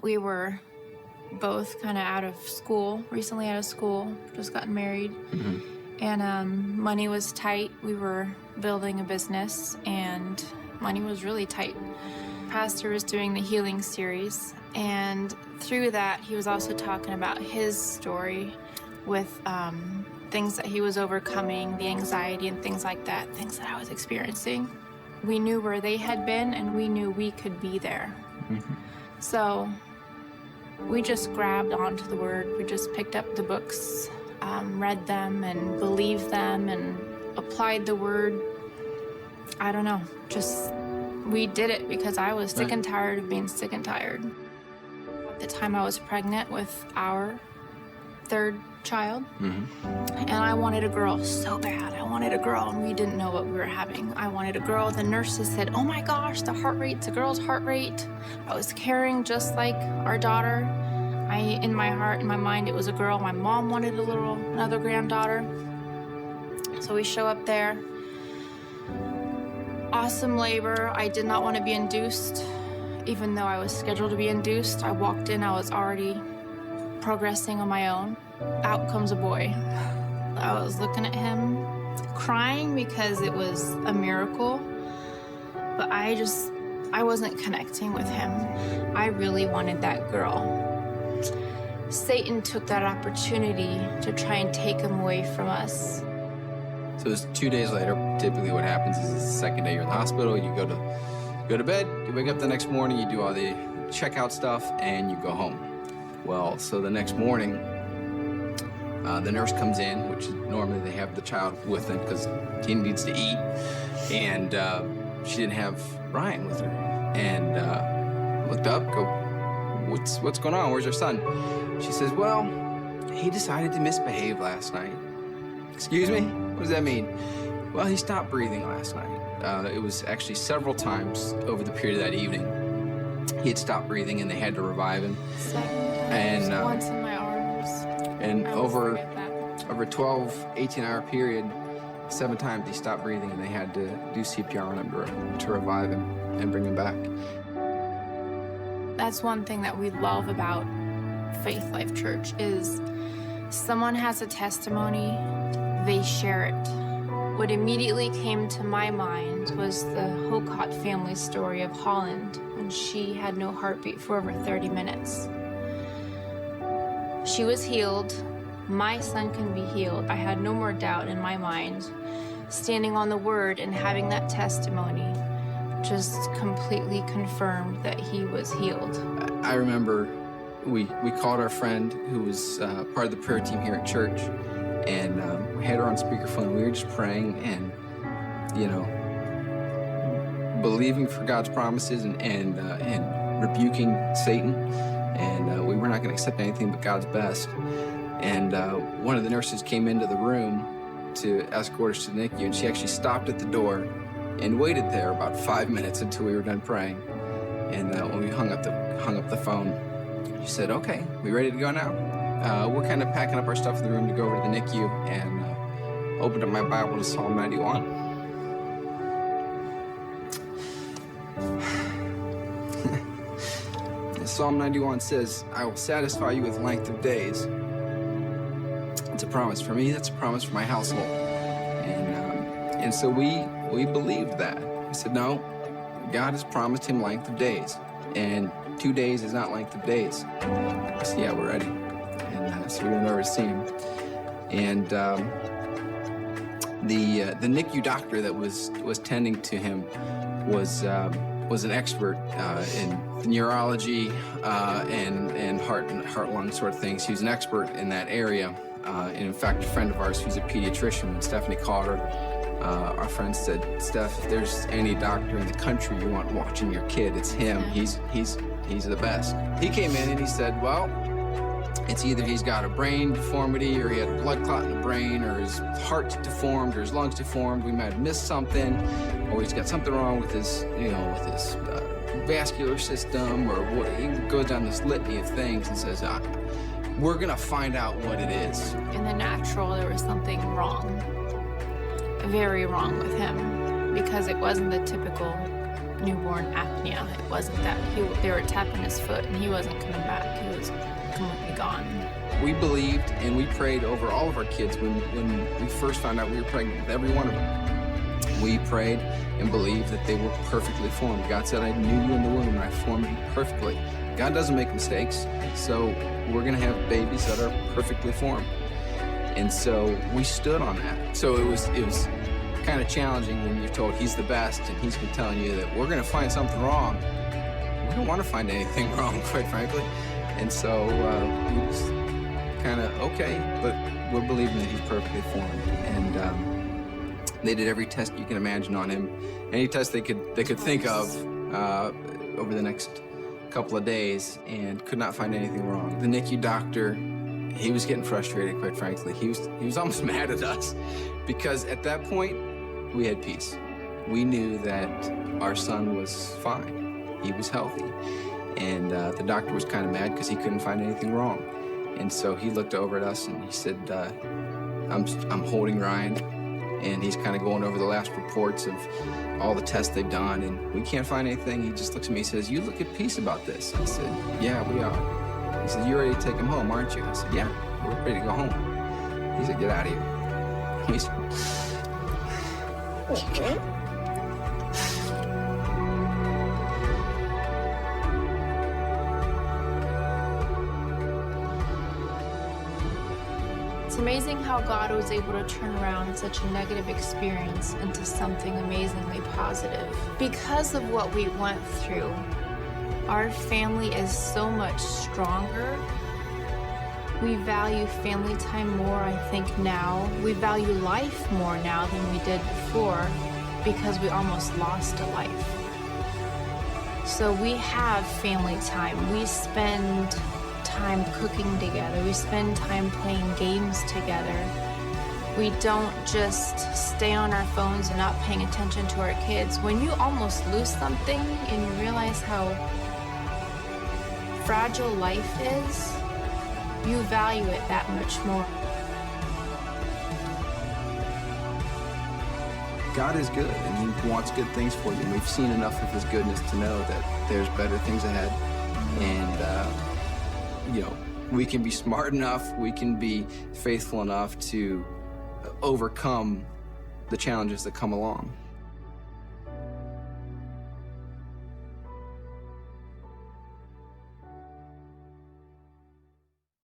We were both kind of out of school, recently out of school, just gotten married. And money was tight. We were building a business and money was really tight. Pastor was doing the healing series, and through that he was also talking about his story with things that he was overcoming, the anxiety and things like that, things that I was experiencing. We knew where they had been and we knew we could be there. So we just grabbed onto the word. We just picked up the books, read them and believed them and applied the word. I don't know, just we did it because I was sick and tired of being sick and tired. At the time I was pregnant with our third child, and I wanted a girl so bad. I wanted a girl, and we didn't know what we were having. I wanted a girl. The nurses said, oh my gosh, the heart rate's a girl's heart rate. I was carrying just like our daughter. In my heart, in my mind, it was a girl. My mom wanted another granddaughter. So we show up there. Awesome labor. I did not want to be induced, even though I was scheduled to be induced. I walked in, I was already progressing on my own. Out comes a boy. I was looking at him, crying because it was a miracle, but I wasn't connecting with him. I really wanted that girl. Satan took that opportunity to try and take him away from us. So it's 2 days later. Typically what happens is the second day you're in the hospital, you go to bed, you wake up the next morning, you do all the checkout stuff, and you go home. Well, so the next morning, the nurse comes in, which normally they have the child with them because he needs to eat, and she didn't have Ryan with her. And looked up, go, what's going on? Where's your son? She says, well, he decided to misbehave last night. Excuse me? What does that mean? Well, he stopped breathing last night. It was actually several times over the period of that evening. He had stopped breathing and they had to revive him. 7 times, And once in my arms. And I will over forget that. a 12, 18-hour period, 7 times he stopped breathing and they had to do CPR on him to revive him and bring him back. That's one thing that we love about Faith Life Church is someone has a testimony, they share it. What immediately came to my mind was the Hocott family story of Holland when she had no heartbeat for over 30 minutes. She was healed. My son can be healed. I had no more doubt in my mind. Standing on the word and having that testimony just completely confirmed that he was healed. I remember we called our friend who was part of the prayer team here at church, and we had her on speakerphone. We were just praying and, believing for God's promises and rebuking Satan. And we were not going to accept anything but God's best. And one of the nurses came into the room to escort us to the NICU, and she actually stopped at the door and waited there about 5 minutes until we were done praying. And when we hung up the phone, she said, okay, we ready to go now? We're kind of packing up our stuff in the room to go over to the NICU, and opened up my Bible to Psalm 91. Psalm 91 says, I will satisfy you with length of days. It's a promise for me, that's a promise for my household. And so we believed that. We said, no, God has promised him length of days. And 2 days is not length of days. I said, yeah, we're ready. And so we went over to see him. And the NICU doctor that was tending to him was an expert in neurology and heart lung sort of things. He was an expert in that area. And in fact, a friend of ours who's a pediatrician, when Stephanie called her, our friend said, Steph, if there's any doctor in the country you want watching your kid, it's him. He's the best. He came in and he said, well, it's either he's got a brain deformity or he had a blood clot in the brain or his heart's deformed or his lungs deformed. We might have missed something, or he's got something wrong with his, with his vascular system, or what. He goes down this litany of things and says, we're gonna find out what it is. In the natural, there was something wrong, very wrong with him, because it wasn't the typical newborn apnea. It wasn't that they were tapping his foot and he wasn't coming back. He was completely gone. We believed and we prayed over all of our kids when we first found out we were pregnant with every one of them. We prayed and believed that they were perfectly formed. God said, I knew you in the womb and I formed you perfectly. God doesn't make mistakes, so we're gonna have babies that are perfectly formed. And so we stood on that. So it was kind of challenging when you're told he's the best and he's been telling you that we're gonna find something wrong. We don't wanna find anything wrong, quite frankly. And so we was kind of, okay, but we're believing that he's perfectly formed. And they did every test you can imagine on him, any test they could think of over the next couple of days, and could not find anything wrong. The NICU doctor, he was getting frustrated, quite frankly. He was almost mad at us because at that point, we had peace. We knew that our son was fine. He was healthy. And the doctor was kind of mad because he couldn't find anything wrong. And so he looked over at us and he said, I'm holding Ryan, and he's kind of going over the last reports of all the tests they've done, and we can't find anything. He just looks at me and says, you look at peace about this. I said, yeah, we are. He said, you're ready to take him home, aren't you? I said, yeah, we're ready to go home. He said, get out of here. He said, okay. It's amazing how God was able to turn around such a negative experience into something amazingly positive. Because of what we went through, our family is so much stronger. We value family time more, I think, now. We value life more now than we did before because we almost lost a life. So we have family time. We spend time cooking together. We spend time playing games together. We don't just stay on our phones and not paying attention to our kids. When you almost lose something and you realize how fragile life is, you value it that much more. God is good and he wants good things for you. We've seen enough of his goodness to know that there's better things ahead. And we can be smart enough, we can be faithful enough to overcome the challenges that come along.